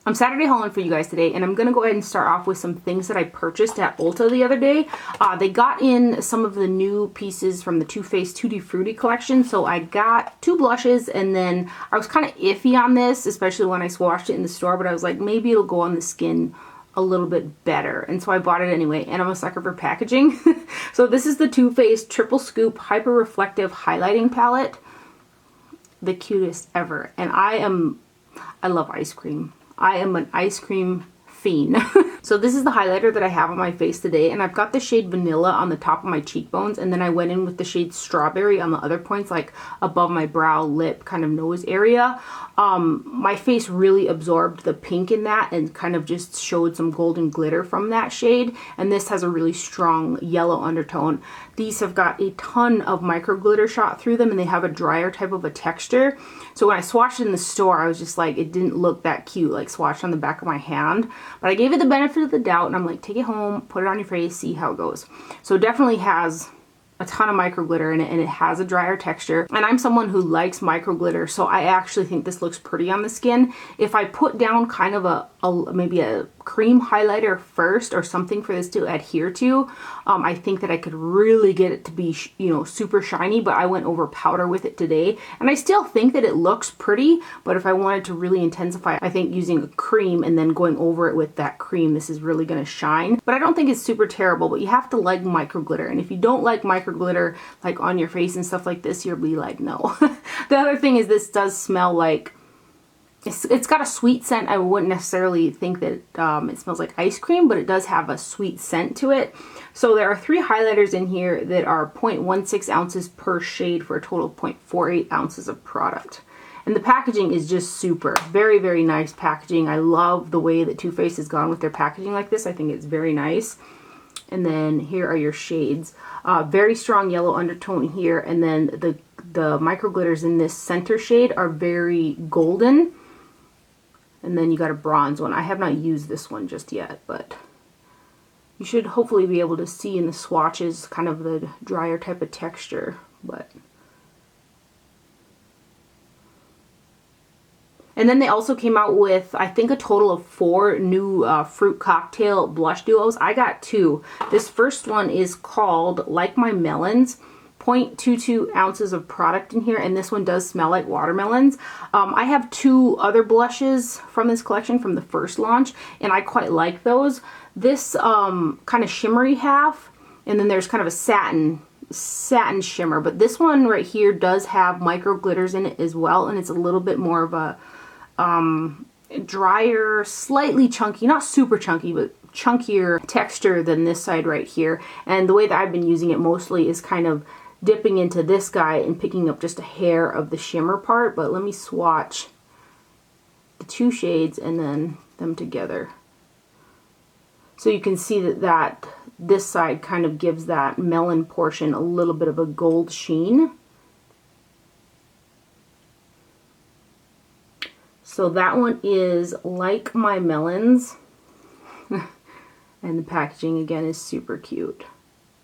I'm Saturday hauling for you guys today, and I'm going to go ahead and start off with some things that I purchased at Ulta the other day. They got in some of the new pieces from the Too Faced Tutti Frutti collection, so I got 2 blushes, and then I was kind of iffy on this, especially when I swatched it in the store, but I was like, maybe it'll go on the skin a little bit better, and so I bought it anyway, and I'm a sucker for packaging. So this is the Too Faced Triple Scoop Hyper Reflective Highlighting Palette. The cutest ever, and I love ice cream. I am an ice cream fiend. So this is the highlighter that I have on my face today, and I've got the shade Vanilla on the top of my cheekbones, and then I went in with the shade Strawberry on the other points, like above my brow, lip, kind of nose area. My face really absorbed the pink in that and kind of just showed some golden glitter from that shade, and this has a really strong yellow undertone. These have got a ton of micro glitter shot through them, and they have a drier type of a texture. So when I swatched it in the store, I was just like, it didn't look that cute, like swatched on the back of my hand. But I gave it the benefit of the doubt, and I'm like, take it home, put it on your face, see how it goes. So it definitely has a ton of micro glitter in it, and it has a drier texture, and I'm someone who likes micro glitter, so I actually think this looks pretty on the skin. If I put down kind of maybe a cream highlighter first or something for this to adhere to, I think that I could really get it to be, you know, super shiny, but I went over powder with it today, and I still think that it looks pretty, but if I wanted to really intensify, I think using a cream and then going over it with that cream, this is really going to shine. But I don't think it's super terrible, but you have to like micro glitter, and if you don't like micro glitter like on your face and stuff like this, you'll be like, no. The other thing is this does smell like, it's got a sweet scent. I wouldn't necessarily think that it smells like ice cream, but it does have a sweet scent to it. So there are 3 highlighters in here that are 0.16 ounces per shade for a total of 0.48 ounces of product. And the packaging is just super, very, very nice packaging. I love the way that Too Faced has gone with their packaging like this. I think it's very nice. And then here are your shades. Very strong yellow undertone here, and then the micro glitters in this center shade are very golden. And then you got a bronze one. I have not used this one just yet, but you should hopefully be able to see in the swatches kind of the drier type of texture. And then they also came out with, I think, a total of 4 new fruit cocktail blush duos. I got 2. This first one is called Like My Melons. 0.22 ounces of product in here, and this one does smell like watermelons. I have 2 other blushes from this collection from the first launch, and I quite like those. This kind of shimmery half, and then there's kind of a satin shimmer, but this one right here does have micro glitters in it as well, and it's a little bit more of a drier, slightly chunky, not super chunky, but chunkier texture than this side right here. And the way that I've been using it mostly is kind of dipping into this guy and picking up just a hair of the shimmer part. But let me swatch the 2 shades and then them together. So you can see that this side kind of gives that melon portion a little bit of a gold sheen. So that one is Like My Melons. And the packaging again is super cute.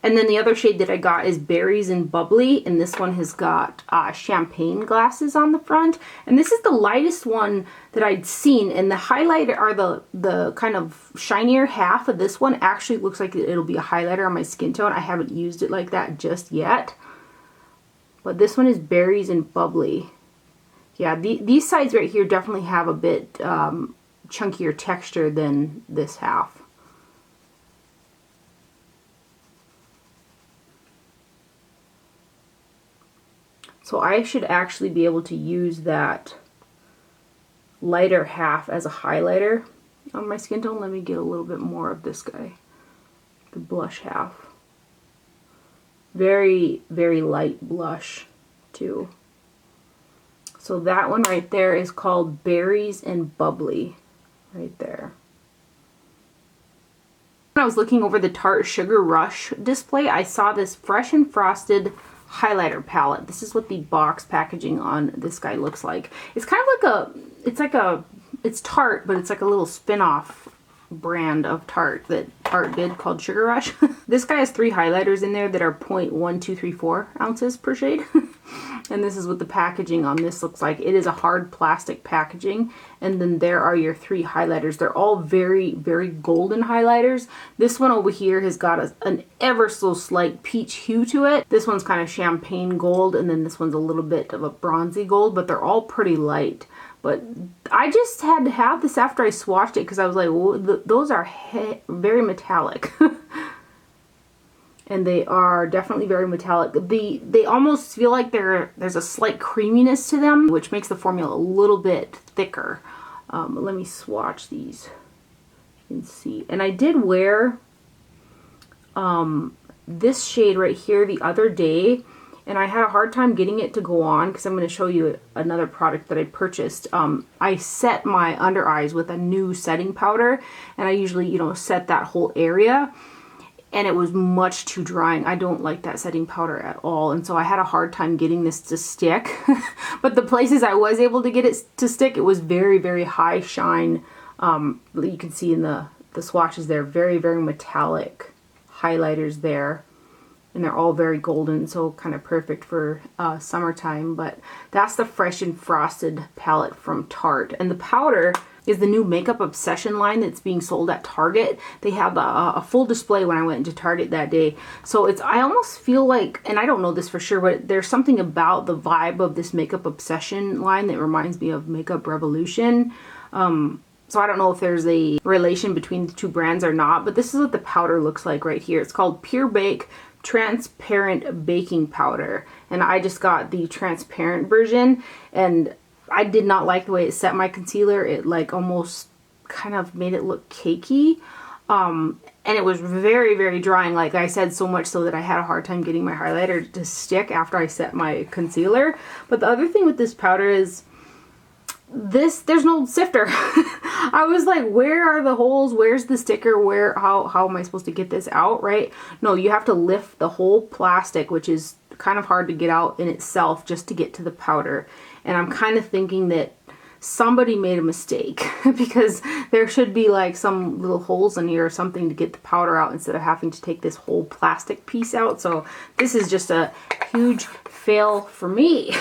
And then the other shade that I got is Berries and Bubbly, and this one has got champagne glasses on the front. And this is the lightest one that I'd seen, and the highlighter, or the kind of shinier half of this one actually looks like it'll be a highlighter on my skin tone. I haven't used it like that just yet. But this one is Berries and Bubbly. Yeah, these sides right here definitely have a bit chunkier texture than this half. So I should actually be able to use that lighter half as a highlighter on my skin tone. Let me get a little bit more of this guy, the blush half. Very, very light blush too. So that one right there is called Berries and Bubbly, right there. When I was looking over the Tarte Sugar Rush display, I saw this Fresh and Frosted highlighter palette. This is what the box packaging on this guy looks like. It's kind of like it's Tarte, but it's like a little spin-off brand of Tarte that Tarte did called Sugar Rush. This guy has 3 highlighters in there that are 0.1234 ounces per shade. And this is what the packaging on this looks like. It is a hard plastic packaging. And then there are your 3 highlighters. They're all very, very golden highlighters. This one over here has got an ever so slight peach hue to it. This one's kind of champagne gold, and then this one's a little bit of a bronzy gold, but they're all pretty light. But I just had to have this after I swatched it because I was like, well, those are very metallic. And they are definitely very metallic. They almost feel like there's a slight creaminess to them, which makes the formula a little bit thicker. Let me swatch these. You can see. And I did wear this shade right here the other day, and I had a hard time getting it to go on because I'm going to show you another product that I purchased. I set my under eyes with a new setting powder, and I usually, you know, set that whole area. And it was much too drying. I don't like that setting powder at all. And so I had a hard time getting this to stick. But the places I was able to get it to stick, it was very, very high shine. You can see in the swatches there, very, very metallic highlighters there. And they're all very golden, so kind of perfect for summertime. But that's the Fresh and Frosted palette from Tarte. And the powder is the new Makeup Obsession line that's being sold at Target. They have a full display when I went into Target that day. So I almost feel like, and I don't know this for sure, but there's something about the vibe of this Makeup Obsession line that reminds me of Makeup Revolution. So I don't know if there's a relation between the 2 brands or not, but this is what the powder looks like right here. It's called Pure Bake Transparent Baking Powder. And I just got the transparent version, and I did not like the way it set my concealer. It like almost kind of made it look cakey. And it was very, very drying, like I said, so much so that I had a hard time getting my highlighter to stick after I set my concealer. But the other thing with this powder is there's no sifter. I was like, where are the holes? Where's the sticker? How am I supposed to get this out, right? No, you have to lift the whole plastic, which is kind of hard to get out in itself just to get to the powder. And I'm kind of thinking that somebody made a mistake because there should be like some little holes in here or something to get the powder out instead of having to take this whole plastic piece out. So this is just a huge fail for me.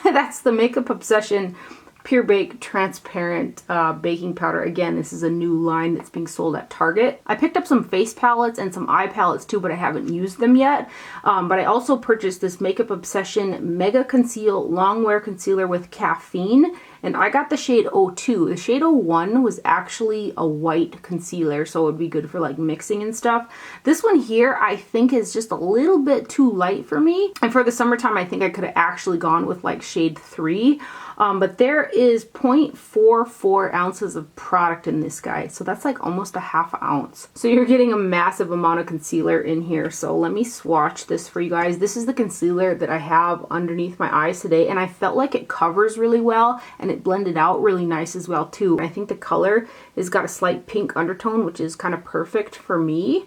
That's the Makeup Obsession Pure Bake Transparent Baking Powder. Again, this is a new line that's being sold at Target. I picked up some face palettes and some eye palettes too, but I haven't used them yet. But I also purchased this Makeup Obsession Mega Conceal Longwear Concealer with Caffeine. And I got the shade 02. The shade 01 was actually a white concealer, so it would be good for like mixing and stuff. This one here I think is just a little bit too light for me. And for the summertime, I think I could have actually gone with like shade 3. But there is 0.44 ounces of product in this guy. So that's like almost a ½ ounce. So you're getting a massive amount of concealer in here. So let me swatch this for you guys. This is the concealer that I have underneath my eyes today. And I felt like it covers really well and it blended out really nice as well too. I think the color has got a slight pink undertone, which is kind of perfect for me.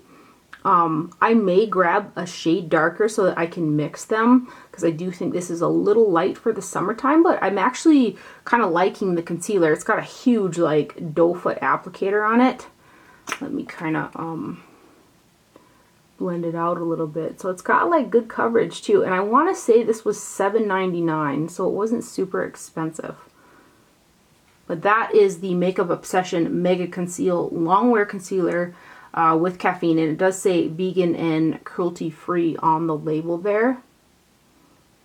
I may grab a shade darker so that I can mix them because I do think this is a little light for the summertime, but I'm actually kind of liking the concealer. It's got a huge like doe foot applicator on it. Let me kind of blend it out a little bit. So it's got like good coverage too, and I want to say this was $7.99, so it wasn't super expensive. But that is the Makeup Obsession Mega Conceal Longwear Concealer with Caffeine, and it does say vegan and cruelty free on the label there.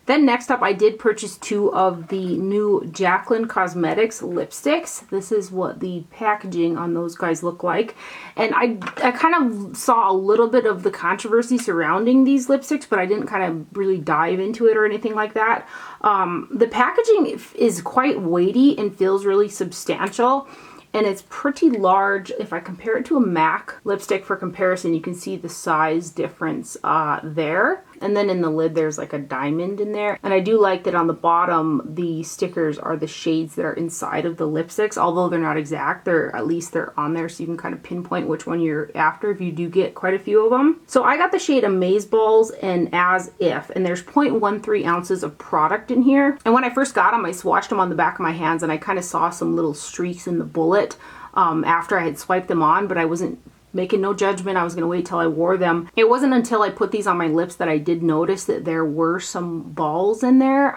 Then next up, I did purchase 2 of the new Jaclyn Cosmetics lipsticks. This is what the packaging on those guys look like. And I kind of saw a little bit of the controversy surrounding these lipsticks, but I didn't kind of really dive into it or anything like that. The packaging is quite weighty and feels really substantial. And it's pretty large. If I compare it to a MAC lipstick for comparison, you can see the size difference there. And then in the lid, there's like a diamond in there. And I do like that on the bottom, the stickers are the shades that are inside of the lipsticks. Although they're not exact, at least they're on there so you can kind of pinpoint which one you're after if you do get quite a few of them. So I got the shade Amazeballs and As If, and there's 0.13 ounces of product in here. And when I first got them, I swatched them on the back of my hands and I kind of saw some little streaks in the bullet after I had swiped them on, but I wasn't making no judgment. I was going to wait till I wore them. It wasn't until I put these on my lips that I did notice that there were some balls in there.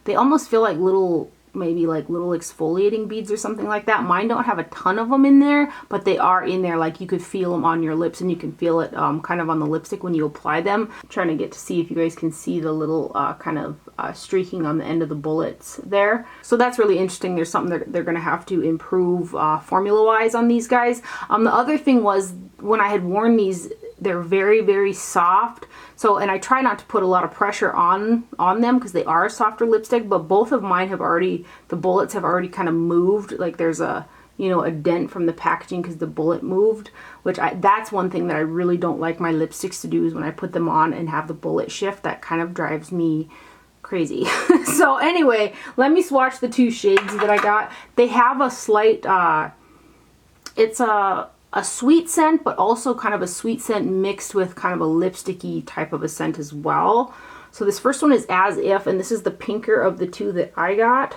They almost feel like little, maybe like little exfoliating beads or something like that. Mine don't have a ton of them in there, but they are in there. Like you could feel them on your lips, and you can feel it kind of on the lipstick when you apply them. I'm trying to get to see if you guys can see the little kind of streaking on the end of the bullets there. So that's really interesting. There's something they're going to have to improve formula wise on these guys. The other thing was, when I had worn these, they're very, very soft. So, and I try not to put a lot of pressure on them because they are a softer lipstick, but both of mine have already, the bullets have already kind of moved. Like there's a, you know, a dent from the packaging because the bullet moved, which that's one thing that I really don't like my lipsticks to do, is when I put them on and have the bullet shift. That kind of drives me crazy. So anyway, let me swatch the two shades that I got. They have a slight, it's a sweet scent, but also kind of a sweet scent mixed with kind of a lipsticky type of a scent as well. So this first one is As If, and this is the pinker of the two that I got.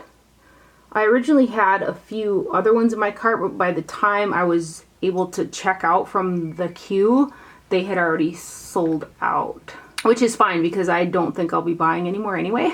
I originally had a few other ones in my cart, but by the time I was able to check out from the queue, they had already sold out. Which is fine, because I don't think I'll be buying anymore anyway.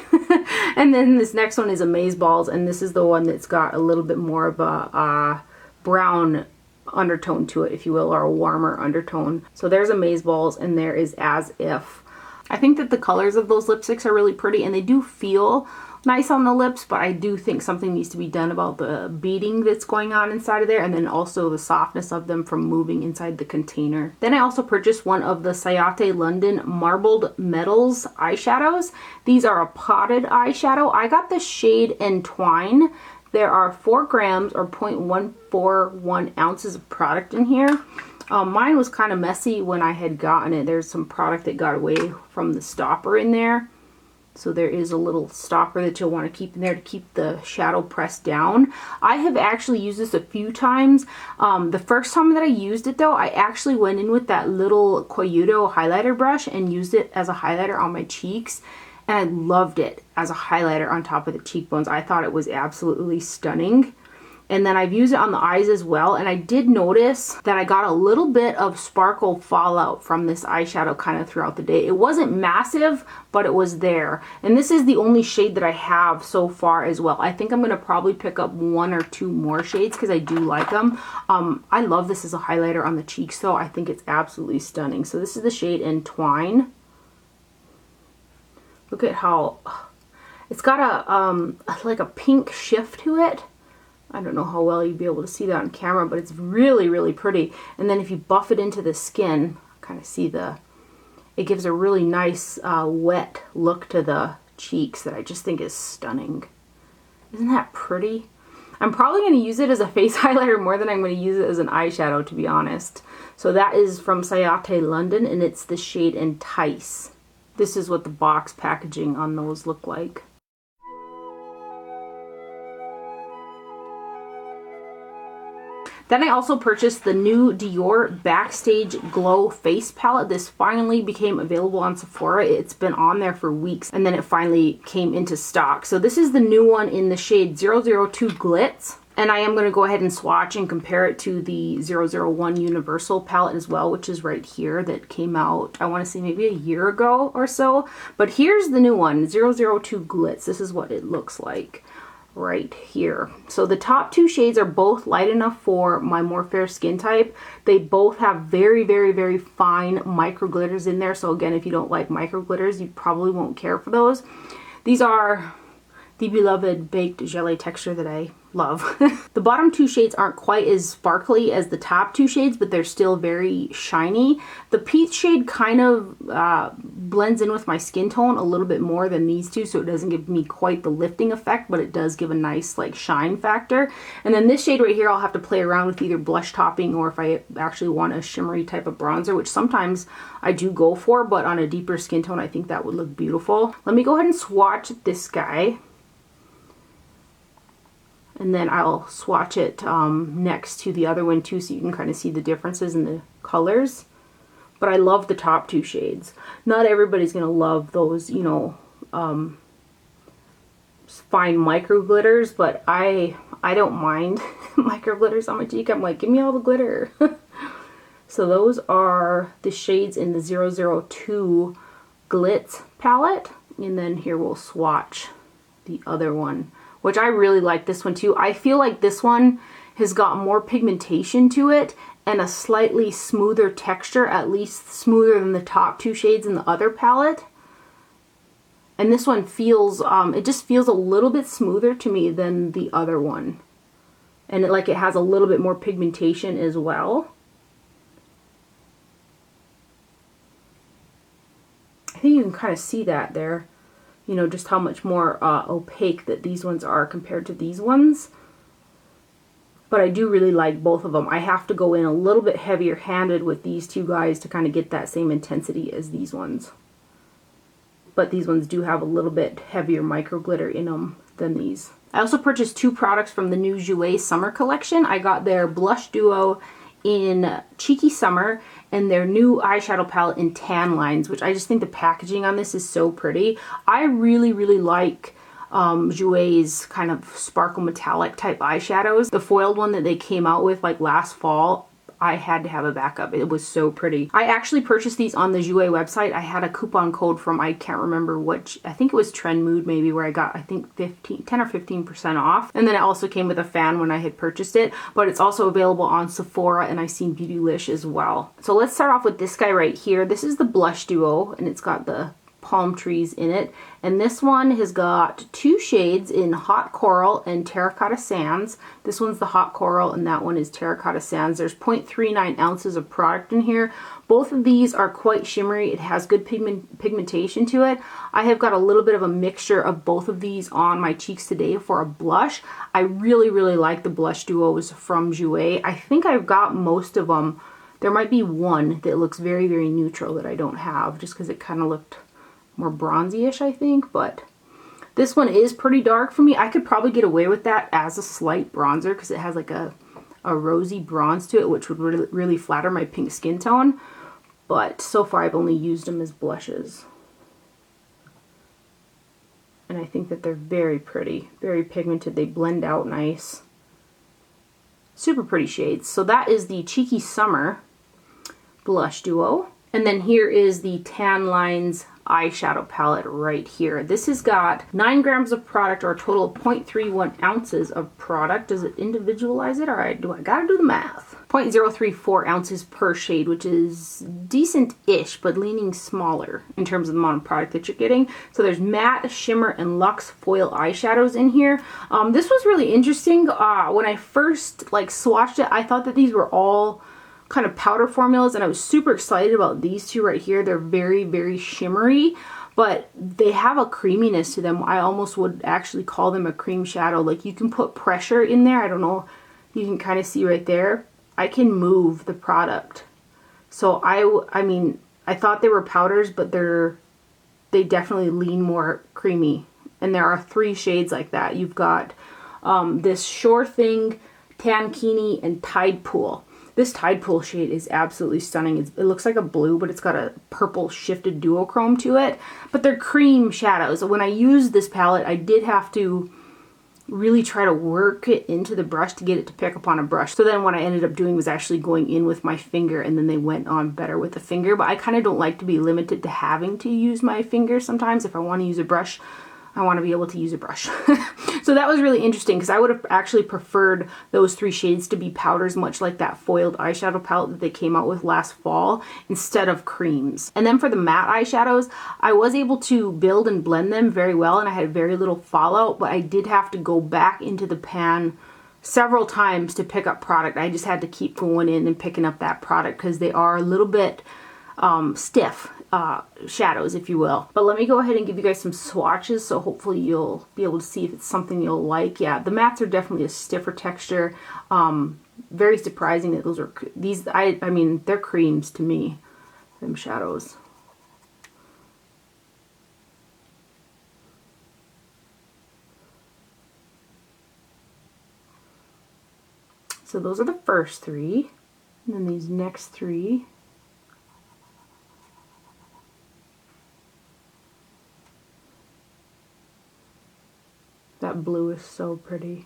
And then this next one is Amazeballs, and this is the one that's got a little bit more of a brown undertone to it, if you will, or a warmer undertone. So there's Amazeballs, and there is As If. I think that the colors of those lipsticks are really pretty, and they do feel nice on the lips, but I do think something needs to be done about the beading that's going on inside of there, and then also the softness of them from moving inside the container. Then I also purchased one of the Ciate London Marbled Metals eyeshadows. These are a potted eyeshadow. I got the shade Entwine. There are 4 grams or 0.141 ounces of product in here. Mine was kind of messy when I had gotten it. There's some product that got away from the stopper in there. So there is a little stopper that you'll want to keep in there to keep the shadow pressed down. I have actually used this a few times. The first time that I used it though, I actually went in with that little Coyuto highlighter brush and used it as a highlighter on my cheeks. And I loved it as a highlighter on top of the cheekbones. I thought it was absolutely stunning. And then I've used it on the eyes as well. And I did notice that I got a little bit of sparkle fallout from this eyeshadow kind of throughout the day. It wasn't massive, but it was there. And this is the only shade that I have so far as well. I think I'm going to probably pick up 1 or 2 more shades because I do like them. I love this as a highlighter on the cheeks though. I think it's absolutely stunning. So this is the shade Entwine. Look at how it's got a like a pink shift to it. I don't know how well you'd be able to see that on camera, but it's really, really pretty. And then if you buff it into the skin, kind of see it gives a really nice wet look to the cheeks that I just think is stunning. Isn't that pretty? I'm probably going to use it as a face highlighter more than I'm going to use it as an eyeshadow, to be honest. So that is from Ciate London, and it's the shade Entice. This is what the box packaging on those look like. Then I also purchased the new Dior Backstage Glow Face Palette. This finally became available on Sephora. It's been on there for weeks, and then it finally came into stock. So this is the new one in the shade 002 Glitz. And I am going to go ahead and swatch and compare it to the 001 Universal palette as well, which is right here, that came out, I want to say maybe a year ago or so. But here's the new one, 002 Glitz. This is what it looks like right here. So the top 2 shades are both light enough for my more fair skin type. They both have very, very, very fine micro glitters in there. So again, if you don't like micro glitters, you probably won't care for those. These are the beloved baked gelée texture that I love. The bottom 2 shades aren't quite as sparkly as the top 2 shades, but they're still very shiny. The peach shade kind of blends in with my skin tone a little bit more than these two, so it doesn't give me quite the lifting effect, but it does give a nice like shine factor. And then this shade right here, I'll have to play around with either blush topping or if I actually want a shimmery type of bronzer, which sometimes I do go for, but on a deeper skin tone, I think that would look beautiful. Let me go ahead and swatch this guy. And then I'll swatch it next to the other one too, so you can kind of see the differences in the colors. But I love the top 2 shades. Not everybody's going to love those, you know, fine micro glitters, but I don't mind micro glitters on my cheek. I'm like, give me all the glitter. So those are the shades in the 002 Glitz palette. And then here we'll swatch the other one, which I really like this one too. I feel like this one has got more pigmentation to it and a slightly smoother texture, at least smoother than the top two shades in the other palette. And this one feels, it just feels a little bit smoother to me than the other one. And it has a little bit more pigmentation as well. I think you can kind of see that there, you know, just how much more opaque that these ones are compared to these ones. But I do really like both of them. I have to go in a little bit heavier handed with these two guys to kind of get that same intensity as these ones. But these ones do have a little bit heavier micro glitter in them than these. I also purchased two products from the new Jouer summer collection. I got their blush duo in Cheeky Summer and their new eyeshadow palette in Tan Lines, which I just think the packaging on this is so pretty. I really, really like Jouer's kind of sparkle metallic type eyeshadows. The foiled one that they came out with like last fall, I had to have a backup. It was so pretty. I actually purchased these on the Jouer website. I had a coupon code from, I can't remember which, I think it was Trend Mood maybe, where I got, I think 10 or 15% off. And then it also came with a fan when I had purchased it, but it's also available on Sephora and I've seen Beautylish as well. So let's start off with this guy right here. This is the blush duo and it's got the palm trees in it, and this one has got two shades in Hot Coral and Terracotta Sands. This one's the Hot Coral and that one is Terracotta Sands. There's 0.39 ounces of product in here. Both of these are quite shimmery. It has good pigmentation to it. I have got a little bit of a mixture of both of these on my cheeks today for a blush. I really, really like the blush duos from Jouer. I think I've got most of them. There might be one that looks very, very neutral that I don't have just because it kind of looked more bronzy-ish, I think, but this one is pretty dark for me. I could probably get away with that as a slight bronzer because it has like a rosy bronze to it, which would really flatter my pink skin tone, but so far I've only used them as blushes. And I think that they're very pretty, very pigmented. They blend out nice. Super pretty shades. So that is the Cheeky Summer blush duo. And then here is the Tan Lines eyeshadow palette right here. This has got 9 grams of product, or a total of 0.31 ounces of product. Does it individualize it? All right, do I gotta do the math? 0.034 ounces per shade, which is decent-ish, but leaning smaller in terms of the amount of product that you're getting. So there's matte, shimmer, and luxe foil eyeshadows in here. This was really interesting. When I first swatched it, I thought that these were all kind of powder formulas, and I was super excited about these two right here. They're very, very shimmery, but they have a creaminess to them. I almost would actually call them a cream shadow. Like, you can put pressure in there. I don't know, you can kind of see right there. I can move the product. So I mean, I thought they were powders, but they definitely lean more creamy. And there are 3 shades like that. You've got this Sure Thing, Tankini, and Tide Pool. This Tide Pool shade is absolutely stunning. It looks like a blue, but it's got a purple shifted duochrome to it. But they're cream shadows. When I used this palette, I did have to really try to work it into the brush to get it to pick up on a brush. So then what I ended up doing was actually going in with my finger, and then they went on better with the finger. But I kind of don't like to be limited to having to use my finger sometimes. If I want to use a brush, I want to be able to use a brush. So that was really interesting because I would have actually preferred those 3 shades to be powders, much like that foiled eyeshadow palette that they came out with last fall, instead of creams. And then for the matte eyeshadows, I was able to build and blend them very well, and I had very little fallout, but I did have to go back into the pan several times to pick up product. I just had to keep going in and picking up that product because they are a little bit stiff shadows, if you will. But let me go ahead and give you guys some swatches, so hopefully you'll be able to see if it's something you'll like. Yeah, the mattes are definitely a stiffer texture. Very surprising that those are these. I mean, they're creams to me, them shadows. So those are the first 3, and then these next 3. That blue is so pretty. I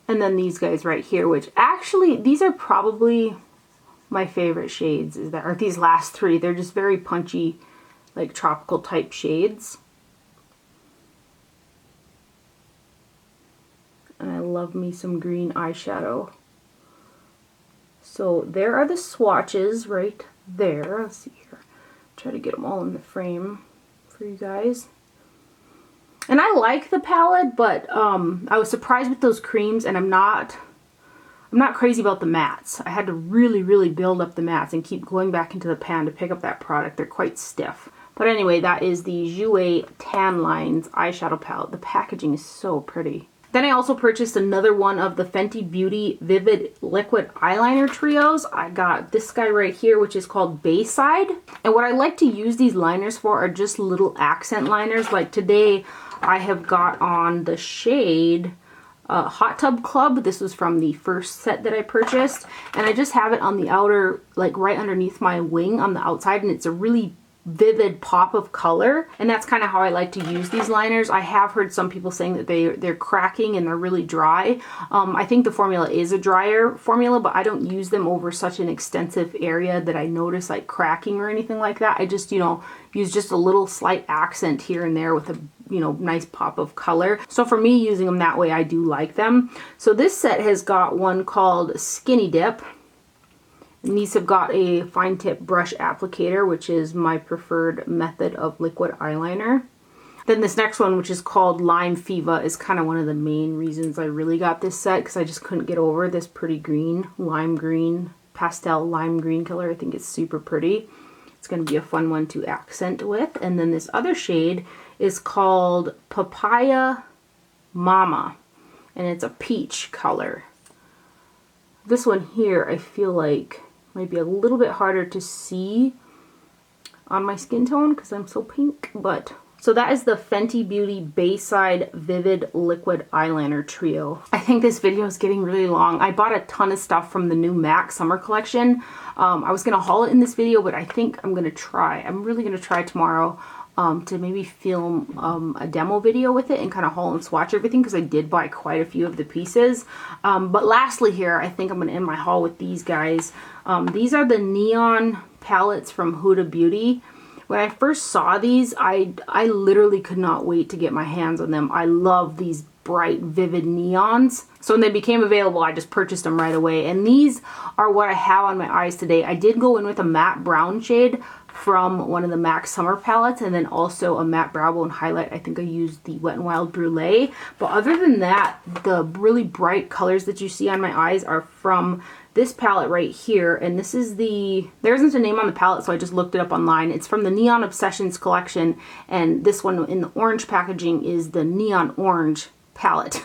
And then these guys right here, which actually, these are probably my favorite shades, are these last three. They're just very punchy, like tropical type shades. And I love me some green eyeshadow. So there are the swatches right there. Let's see here. Try to get them all in the frame for you guys. And I like the palette, but I was surprised with those creams, and I'm not crazy about the mattes. I had to really build up the mattes and keep going back into the pan to pick up that product. They're quite stiff. But anyway, that is the Jouer Tan Lines eyeshadow palette. The packaging is so pretty. Then I also purchased another one of the Fenty Beauty Vivid Liquid Eyeliner Trios. I got this guy right here, which is called Baeside. And what I like to use these liners for are just little accent liners. Like today, I have got on the shade Hot Tub Club. This was from the first set that I purchased. And I just have it on the outer, like right underneath my wing on the outside. And it's a really vivid pop of color, and that's kind of how I like to use these liners. I have heard some people saying that they're cracking and they're really dry. I think the formula is a drier formula, but I don't use them over such an extensive area that I notice like cracking or anything like that. I just, you know, use just a little slight accent here and there with a, you know, nice pop of color. So for me, using them that way, I do like them. So this set has got one called Skinny Dip. And these have got a fine tip brush applicator, which is my preferred method of liquid eyeliner. Then this next one, which is called Lime Fever, is kind of one of the main reasons I really got this set, because I just couldn't get over this pretty green, lime green, pastel lime green color. I think it's super pretty. It's going to be a fun one to accent with. And then this other shade is called Papaya Mama, and it's a peach color. This one here, I feel like might be a little bit harder to see on my skin tone because I'm so pink, but so that is the Fenty Beauty Baeside Vivid Liquid Eyeliner Trio. I think this video is getting really long. I bought a ton of stuff from the new MAC summer collection. I was gonna haul it in this video, but I think I'm gonna try. I'm really gonna try tomorrow to maybe film a demo video with it and kind of haul and swatch everything, because I did buy quite a few of the pieces. But lastly here, I think I'm going to end my haul with these guys. These are the neon palettes from Huda Beauty. When I first saw these, I literally could not wait to get my hands on them. I love these bright, vivid neons. So when they became available, I just purchased them right away. And these are what I have on my eyes today. I did go in with a matte brown shade from one of the MAC summer palettes, and then also a matte brow bone highlight. I think I used the Wet n Wild Brulee. But other than that, the really bright colors that you see on my eyes are from this palette right here. And this is there isn't a name on the palette, so I just looked it up online. It's from the Neon Obsessions collection, and this one in the orange packaging is the Neon Orange palette.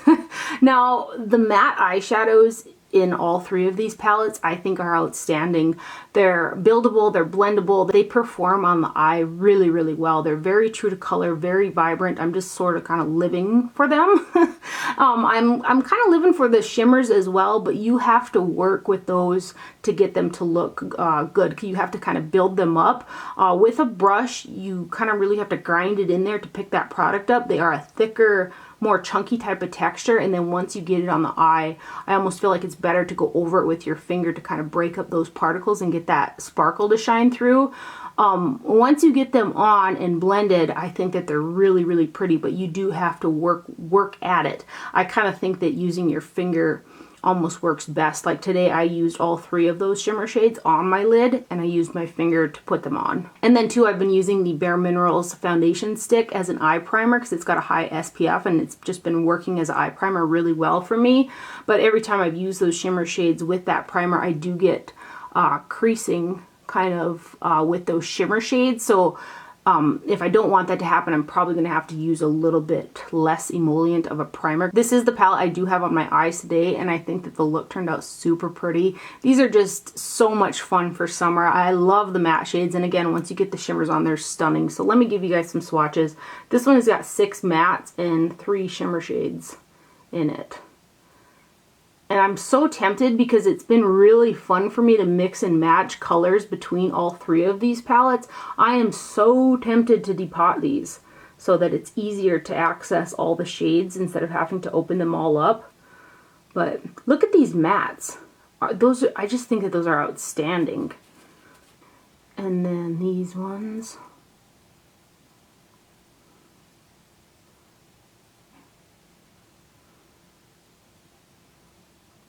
Now, the matte eyeshadows in all three of these palettes I think are outstanding. They're buildable, they're blendable, they perform on the eye really well. They're very true to color, very vibrant. I'm just sort of kind of living for them. I'm kind of living for the shimmers as well, but you have to work with those to get them to look good. You have to kind of build them up. With a brush, you kind of really have to grind it in there to pick that product up. They are a thicker, more chunky type of texture, and then once you get it on the eye, I almost feel like it's better to go over it with your finger to kind of break up those particles and get that sparkle to shine through. Once you get them on and blended, I think that they're really pretty, but you do have to work at it. I kind of think that using your finger almost works best. Like today, I used all three of those shimmer shades on my lid, and I used my finger to put them on. And then too, I've been using the Bare Minerals foundation stick as an eye primer because it's got a high SPF, and it's just been working as an eye primer really well for me. But every time I've used those shimmer shades with that primer, I do get creasing kind of with those shimmer shades. So if I don't want that to happen, I'm probably going to have to use a little bit less emollient of a primer. This is the palette I do have on my eyes today, and I think that the look turned out super pretty. These are just so much fun for summer. I love the matte shades, and again, once you get the shimmers on, they're stunning. So let me give you guys some swatches. This one has got 6 mattes and 3 shimmer shades in it. And I'm so tempted because it's been really fun for me to mix and match colors between all 3 of these palettes. I am so tempted to depot these so that it's easier to access all the shades instead of having to open them all up. But look at these mattes. I just think that those are outstanding. And then these ones.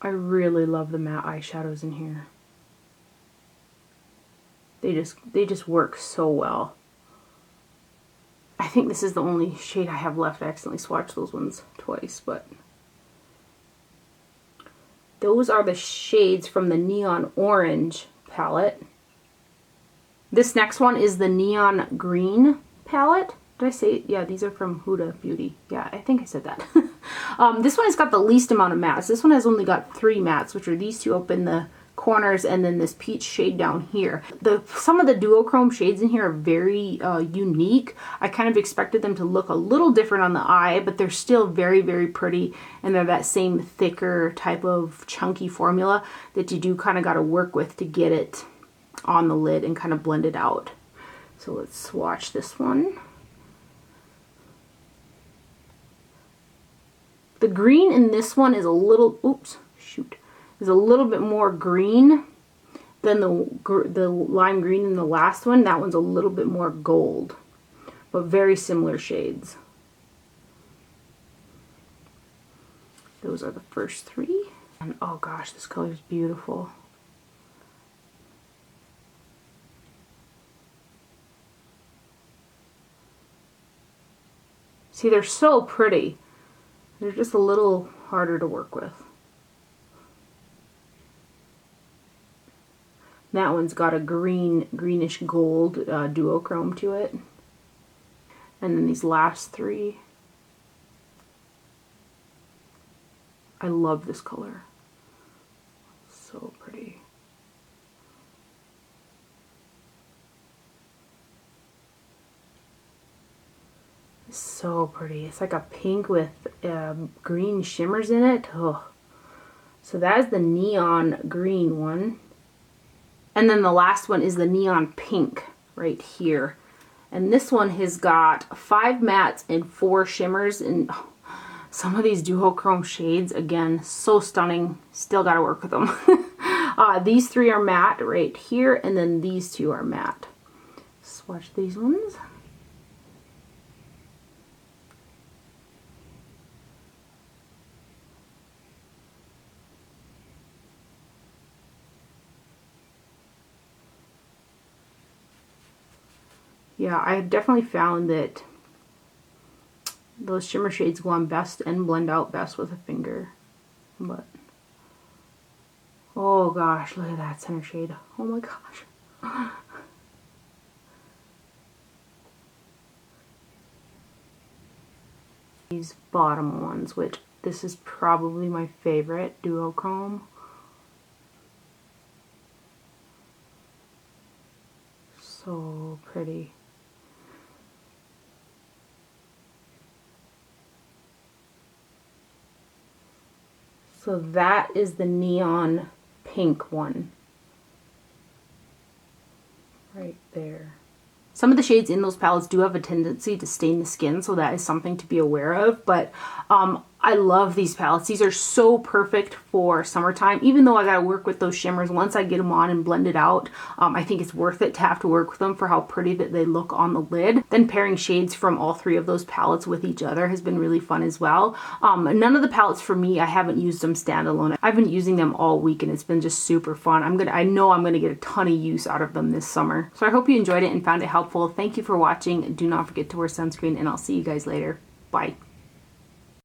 I really love the matte eyeshadows in here. They just work so well. I think this is the only shade I have left. I accidentally swatched those ones twice, but those are the shades from the Neon Orange palette. This next one is the Neon Green palette. Did I say, yeah, these are from Huda Beauty. Yeah, I think I said that. This one has got the least amount of mattes. This one has only got 3 mattes, which are these two up in the corners and then this peach shade down here. Some of the duochrome shades in here are very unique. I kind of expected them to look a little different on the eye, but they're still very, very pretty, and they're that same thicker type of chunky formula that you do kind of got to work with to get it on the lid and kind of blend it out. So let's swatch this one. The green in this one is a little, is a little bit more green than the lime green in the last one. That one's a little bit more gold, but very similar shades. Those are the first 3. And oh gosh, this color is beautiful. See, they're so pretty. They're just a little harder to work with. That one's got a greenish gold duochrome to it. And then these last 3. I love this color. So pretty. So pretty. It's like a pink with green shimmers in it. Oh. So that is the neon green one. And then the last one is the neon pink right here. And this one has got 5 mattes and 4 shimmers. And oh, some of these duochrome shades, again, so stunning. Still got to work with them. These 3 are matte right here. And then these 2 are matte. Swatch these ones. Yeah, I definitely found that those shimmer shades go on best and blend out best with a finger. But, oh gosh, look at that center shade. Oh my gosh. These bottom ones, which this is probably my favorite, duochrome. So pretty. So that is the neon pink one. Right there. Some of the shades in those palettes do have a tendency to stain the skin, so that is something to be aware of. But I love these palettes. These are so perfect for summertime. Even though I gotta work with those shimmers, once I get them on and blend it out, I think it's worth it to have to work with them for how pretty that they look on the lid. Then pairing shades from all 3 of those palettes with each other has been really fun as well. None of the palettes for me, I haven't used them standalone. I've been using them all week and it's been just super fun. I know I'm gonna get a ton of use out of them this summer. So I hope you enjoyed it and found it helpful. Thank you for watching. Do not forget to wear sunscreen and I'll see you guys later. Bye.